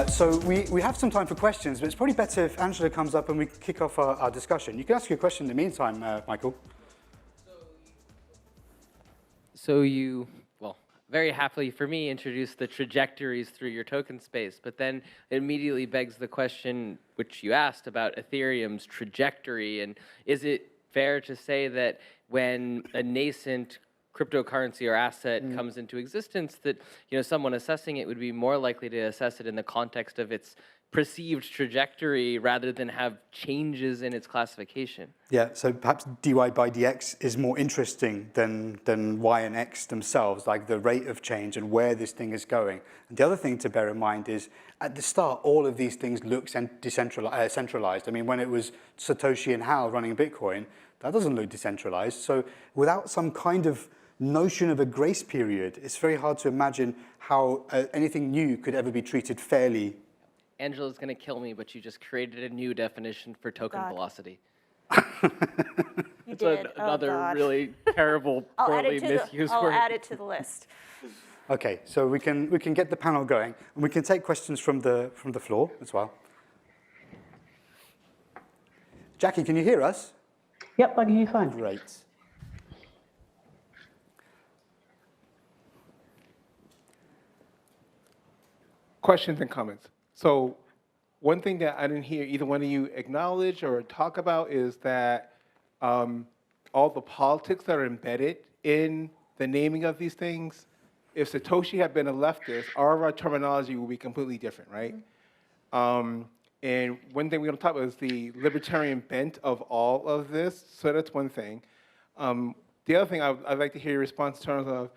So we have some time for questions, but it's probably better if Angela comes up and we kick off our discussion. You can ask your question in the meantime, Michael. So you, well, very happily for me, introduced the trajectories through your token space, but then it immediately begs the question, which you asked, about Ethereum's trajectory. And is it fair to say that when a nascent cryptocurrency or asset comes into existence, that someone assessing it would be more likely to assess it in the context of its perceived trajectory rather than have changes in its classification? Yeah, so perhaps dy by dx is more interesting than y and x themselves, like the rate of change and where this thing is going. And the other thing to bear in mind is, at the start, all of these things look centralized. I mean, when it was Satoshi and Hal running Bitcoin, that doesn't look decentralized. So without some kind of notion of a grace period, it's very hard to imagine how anything new could ever be treated fairly. Angela's going to kill me, but you just created a new definition for token velocity. You did. Another really terrible, poorly misused word. I'll add it to the list. Okay, so we can get the panel going, and we can take questions from the floor as well. Jacky, can you hear us? Yep, I can hear you fine. Great. Questions and comments. So one thing that I didn't hear either one of you acknowledge or talk about is that all the politics that are embedded in the naming of these things, if Satoshi had been a leftist, our terminology would be completely different, right? And one thing we're going to talk about is the libertarian bent of all of this. So that's one thing. The other thing I'd like to hear your response in terms of,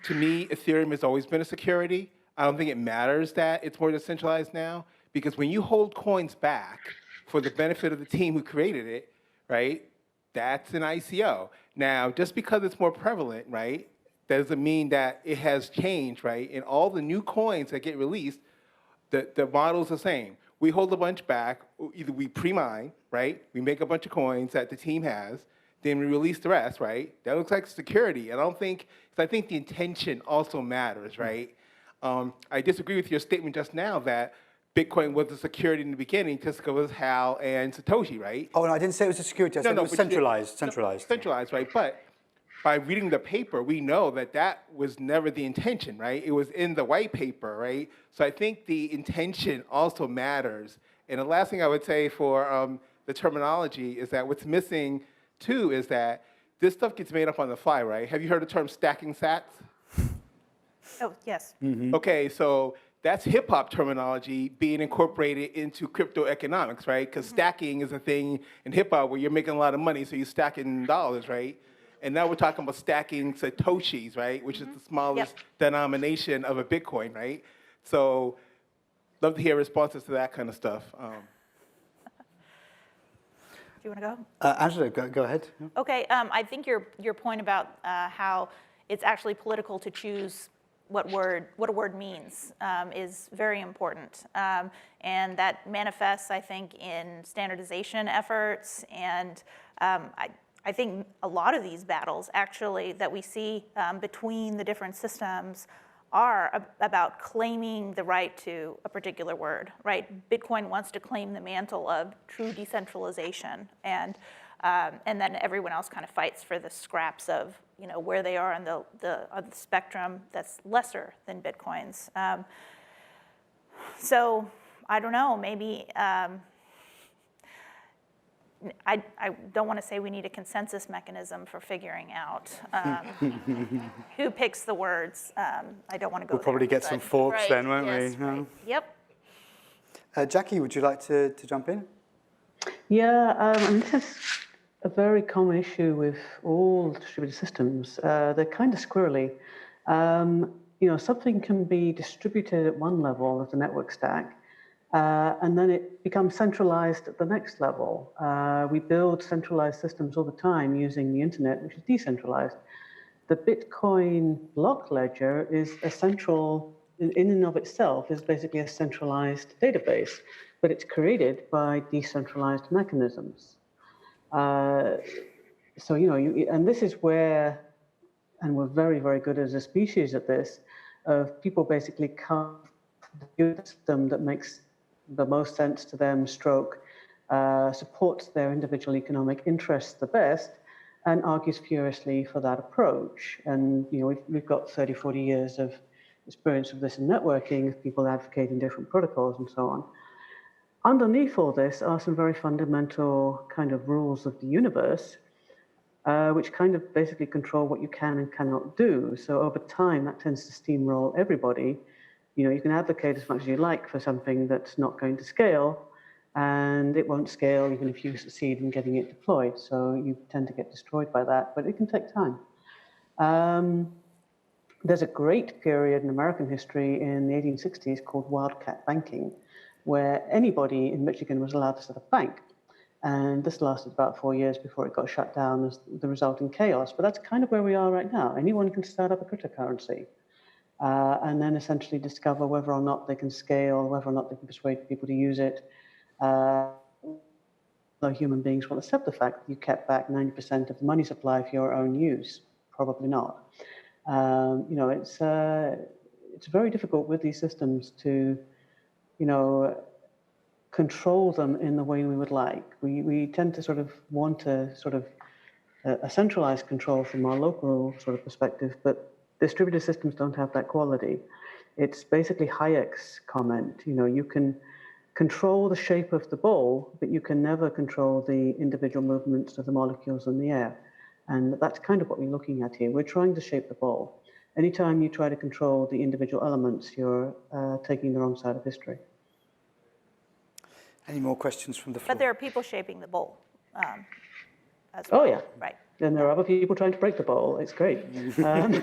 to me, Ethereum has always been a security. I don't think it matters that it's more decentralized now, because when you hold coins back for the benefit of the team who created it, right, that's an ICO. Now, just because it's more prevalent, right, doesn't mean that it has changed, right? And all the new coins that get released, the model's the same. We hold a bunch back, either we pre-mine, right? We make a bunch of coins that the team has, then we release the rest, right? That looks like security. And I think the intention also matters, right? I disagree with your statement just now that Bitcoin was a security in the beginning just because it was Hal and Satoshi, right? Oh, no, I didn't say it was a security. I said it was centralized. Centralized, right? But by reading the paper, we know that that was never the intention, right? It was in the white paper, right? So I think the intention also matters. And the last thing I would say for the terminology is that what's missing, too, is that this stuff gets made up on the fly, right? Have you heard the term stacking sats? Oh, yes. Mm-hmm. Okay, so that's hip-hop terminology being incorporated into cryptoeconomics, right? Because stacking is a thing in hip-hop where you're making a lot of money, so you're stacking dollars, right? And now we're talking about stacking Satoshis, right? Which is the smallest denomination of a Bitcoin, right? So love to hear responses to that kind of stuff. Do you want to go? Angela, go ahead. Okay, I think your point about how it's actually political to choose what a word means is very important. And that manifests, I think, in standardization efforts. And I think a lot of these battles, actually, that we see between the different systems are about claiming the right to a particular word, right? Bitcoin wants to claim the mantle of true decentralization. And then everyone else kind of fights for the scraps of where they are on the spectrum that's lesser than Bitcoin's. So I don't know, maybe I don't want to say we need a consensus mechanism for figuring out who picks the words. I don't want to go We'll probably get some forks then, won't we? Right. Yep. Jacky, would you like to jump in? Yeah, and this is a very common issue with all distributed systems. They're kind of squirrely. Something can be distributed at one level of the network stack, and then it becomes centralized at the next level. We build centralized systems all the time using the internet, which is decentralized. The Bitcoin block ledger is a central, in and of itself, is basically a centralized database, but it's created by decentralized mechanisms. And this is where, and we're very, very good as a species at this, of people basically carve the system that makes the most sense to them, stroke, supports their individual economic interests the best, and argues furiously for that approach. And we've got 30, 40 years of experience of this in networking, of people advocating different protocols and so on. Underneath all this are some very fundamental kind of rules of the universe, which kind of basically control what you can and cannot do. So over time, that tends to steamroll everybody. You can advocate as much as you like for something that's not going to scale, and it won't scale even if you succeed in getting it deployed. So you tend to get destroyed by that, but it can take time. There's a great period in American history in the 1860s called wildcat banking, where anybody in Michigan was allowed to set up a bank. And this lasted about 4 years before it got shut down as the resulting chaos. But that's kind of where we are right now. Anyone can start up a cryptocurrency and then essentially discover whether or not they can scale, whether or not they can persuade people to use it. Though human beings will accept the fact that you kept back 90% of the money supply for your own use. Probably not. It's very difficult with these systems to, control them in the way we would like. We tend to sort of want a centralized control from our local sort of perspective, but distributed systems don't have that quality. It's basically Hayek's comment. You can control the shape of the ball, but you can never control the individual movements of the molecules in the air. And that's kind of what we're looking at here. We're trying to shape the ball. Anytime you try to control the individual elements, you're taking the wrong side of history. Any more questions from the floor? But there are people shaping the bowl as Oh, well. yeah. Right. And there are other people trying to break the ball. It's great. And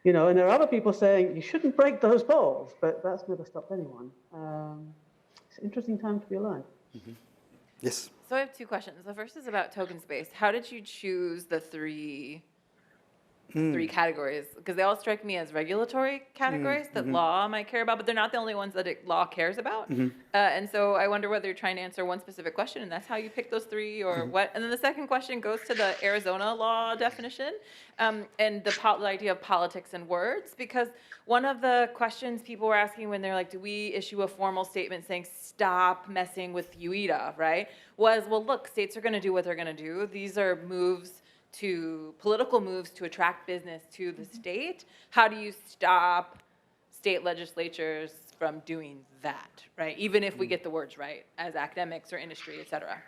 there are other people saying, you shouldn't break those balls, but that's never stopped anyone. It's an interesting time to be alive. Mm-hmm. Yes. So I have two questions. The first is about token space. How did you choose the three categories? Because they all strike me as regulatory categories that law might care about, but they're not the only ones that law cares about. And so I wonder whether you're trying to answer one specific question, and that's how you pick those three, or what. And then the second question goes to the Arizona law definition and the idea of politics and words, because one of the questions people were asking when they're like, do we issue a formal statement saying stop messing with UITA, right? Was, well, look, states are going to do what they're going to do. These are political moves to attract business to the state. How do you stop state legislatures from doing that, right? Even if we get the words right as academics or industry, et cetera.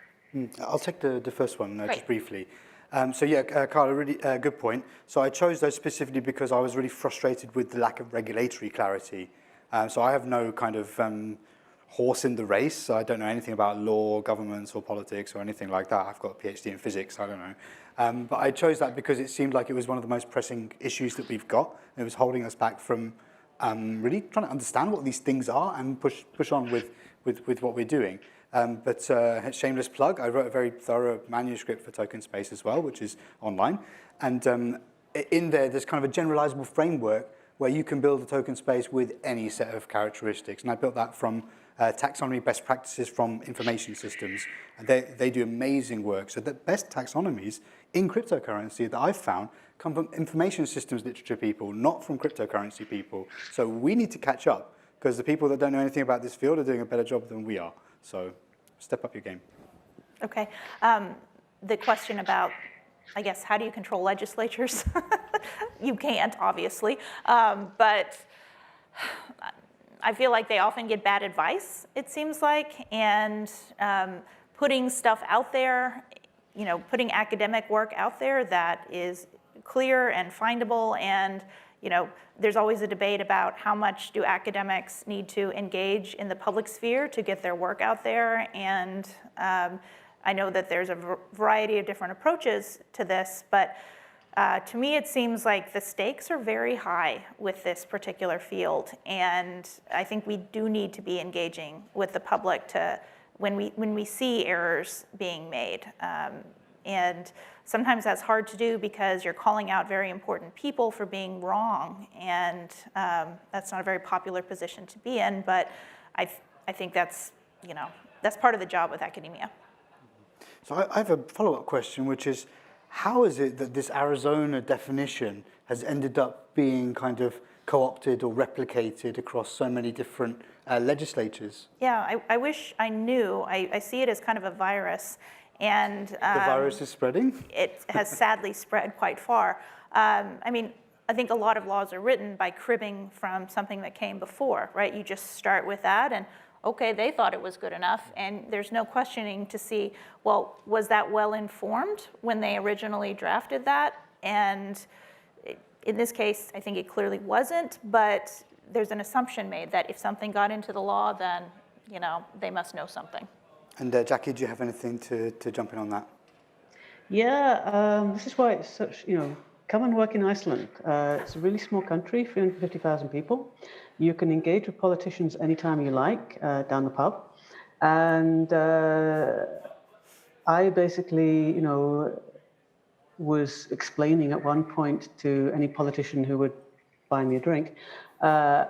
I'll take the first one just briefly. Carla, really good point. So I chose those specifically because I was really frustrated with the lack of regulatory clarity. So I have no kind of horse in the race. I don't know anything about law, governments, or politics, or anything like that. I've got a PhD in physics, I don't know. But I chose that because it seemed like it was one of the most pressing issues that we've got. It was holding us back from really trying to understand what these things are and push on with what we're doing. But shameless plug, I wrote a very thorough manuscript for Token Space as well, which is online. And in there's kind of a generalizable framework where you can build a token space with any set of characteristics. And I built that from taxonomy best practices from information systems. And they do amazing work. So the best taxonomies in cryptocurrency that I've found come from information systems literature people, not from cryptocurrency people. So we need to catch up, because the people that don't know anything about this field are doing a better job than we are. So step up your game. Okay. The question about, I guess, how do you control legislatures? You can't, obviously. But I feel like they often get bad advice, it seems like, and putting stuff out there, putting academic work out there that is clear and findable, and there's always a debate about how much do academics need to engage in the public sphere to get their work out there, and I know that there's a variety of different approaches to this, but to me, it seems like the stakes are very high with this particular field, and I think we do need to be engaging with the public when we see errors being made. And sometimes that's hard to do because you're calling out very important people for being wrong, and that's not a very popular position to be in. But I think that's part of the job with academia. So I have a follow-up question, which is, how is it that this Arizona definition has ended up being kind of co-opted or replicated across so many different legislatures? Yeah, I wish I knew. I see it as kind of a virus, and The virus is spreading? it has sadly spread quite far. I mean, I think a lot of laws are written by cribbing from something that came before, right? You just start with that, and okay, they thought it was good enough, and there's no questioning to see, well, was that well informed when they originally drafted that? And in this case, I think it clearly wasn't, but there's an assumption made that if something got into the law, then, you know, they must know something. And Jackie, do you have anything to jump in on that? Yeah, this is why it's such, come and work in Iceland. It's a really small country, 350,000 people. You can engage with politicians anytime you like, down the pub. And I basically, was explaining at one point to any politician who would buy me a drink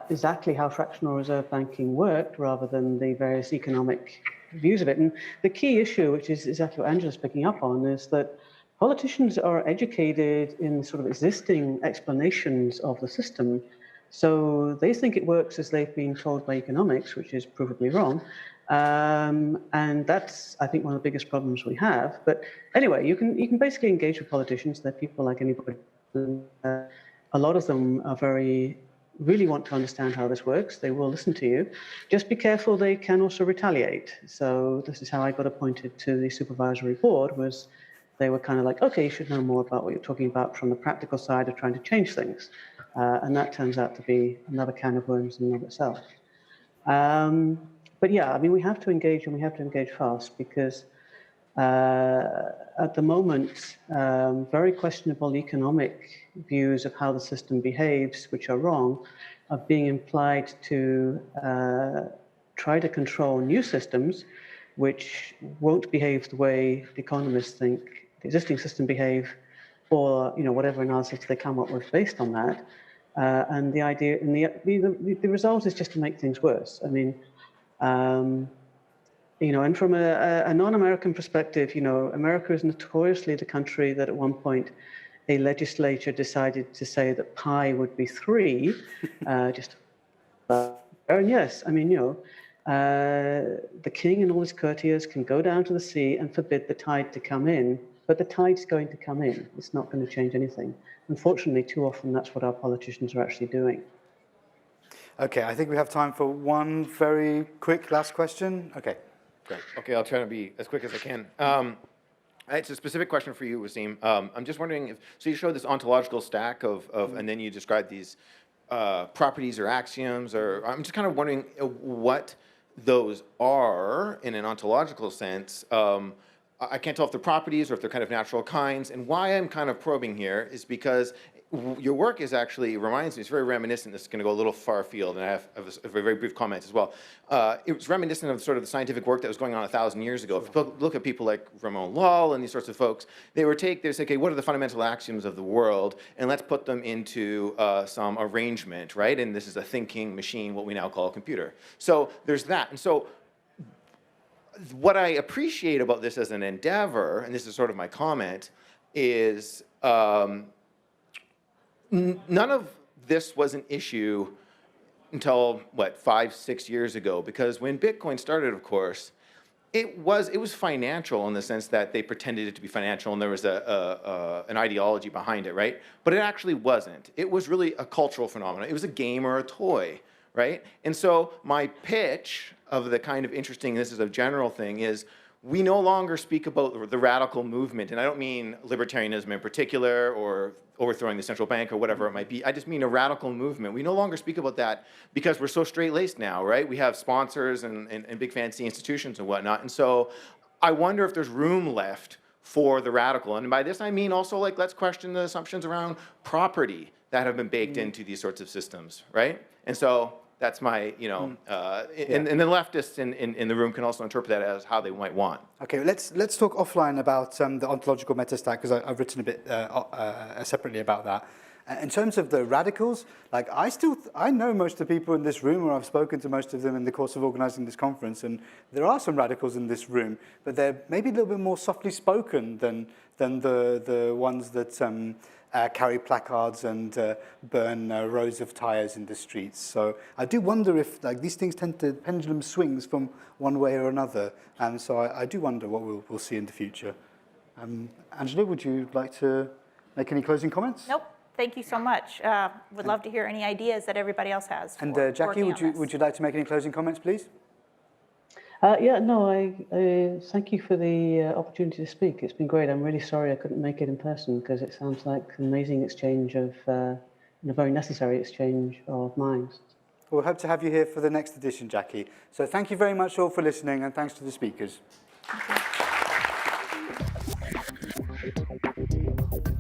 exactly how fractional reserve banking worked rather than the various economic views of it. And the key issue, which is exactly what Angela's picking up on, is that politicians are educated in sort of existing explanations of the system. So they think it works as they've been told by economics, which is provably wrong. And that's, I think, one of the biggest problems we have. But anyway, you can basically engage with politicians. They're people like anybody. A lot of them are really want to understand how this works. They will listen to you. Just be careful, they can also retaliate. So this is how I got appointed to the supervisory board, was they were kind of like, okay, you should know more about what you're talking about from the practical side of trying to change things. And that turns out to be another can of worms in and of itself. But yeah, I mean, we have to engage, and we have to engage fast, because at the moment, very questionable economic views of how the system behaves, which are wrong, are being implied to try to control new systems, which won't behave the way the economists think the existing system behave, or whatever analysis they come up with based on that. And the idea, and the result is just to make things worse. I mean, and from a non-American perspective, America is notoriously the country that at one point a legislature decided to say that pi would be 3, and yes, I mean, the king and all his courtiers can go down to the sea and forbid the tide to come in, but the tide's going to come in. It's not going to change anything. Unfortunately, too often that's what our politicians are actually doing. Okay, I think we have time for one very quick last question. Okay, great. Okay, I'll try to be as quick as I can. It's a specific question for you, Wassim. I'm just wondering so you showed this ontological stack and then you described these properties or axioms, or I'm just kind of wondering what those are in an ontological sense. I can't tell if they're properties or if they're kind of natural kinds. And why I'm kind of probing here is because your work is actually, reminds me, it's very reminiscent. This is going to go a little far afield, and I have a very brief comment as well. It was reminiscent of sort of the scientific work that was going on 1,000 years ago. If you look at people like Ramon Lull and these sorts of folks, they say, okay, what are the fundamental axioms of the world, and let's put them into some arrangement, right? And this is a thinking machine, what we now call a computer. So there's that. And so what I appreciate about this as an endeavor, and this is sort of my comment, is none of this was an issue until, 5, 6 years ago, because when Bitcoin started, of course, it was financial in the sense that they pretended it to be financial and there was an ideology behind it, right? But it actually wasn't. It was really a cultural phenomenon. It was a game or a toy, right? And so my pitch of the kind of interesting, this is a general thing, is we no longer speak about the radical movement, and I don't mean libertarianism in particular or overthrowing the central bank or whatever it might be. I just mean a radical movement. We no longer speak about that because we're so straight-laced now, right? We have sponsors and big fancy institutions and whatnot, and so I wonder if there's room left for the radical. And by this I mean also, like, let's question the assumptions around property that have been baked into these sorts of systems, right? And so that's my, and the leftists in the room can also interpret that as how they might want. Okay, let's talk offline about the ontological metastack, because I've written a bit separately about that. In terms of the radicals, like I know most of the people in this room, or I've spoken to most of them in the course of organizing this conference, and there are some radicals in this room, but they're maybe a little bit more softly spoken than the ones that carry placards and burn rows of tires in the streets. So I do wonder if like these things tend to pendulum swings from one way or another, and so I do wonder what we'll see in the future. Angela, would you like to make any closing comments? Nope. Thank you so much. Would love to hear any ideas that everybody else has. And for Jacky, working on would you like to make any closing comments, please? Yeah, no, I thank you for the opportunity to speak. It's been great. I'm really sorry I couldn't make it in person because it sounds like an amazing exchange of, and a very necessary exchange of minds. We'll hope to have you here for the next edition, Jacky. So thank you very much all for listening, and thanks to the speakers. Thank you.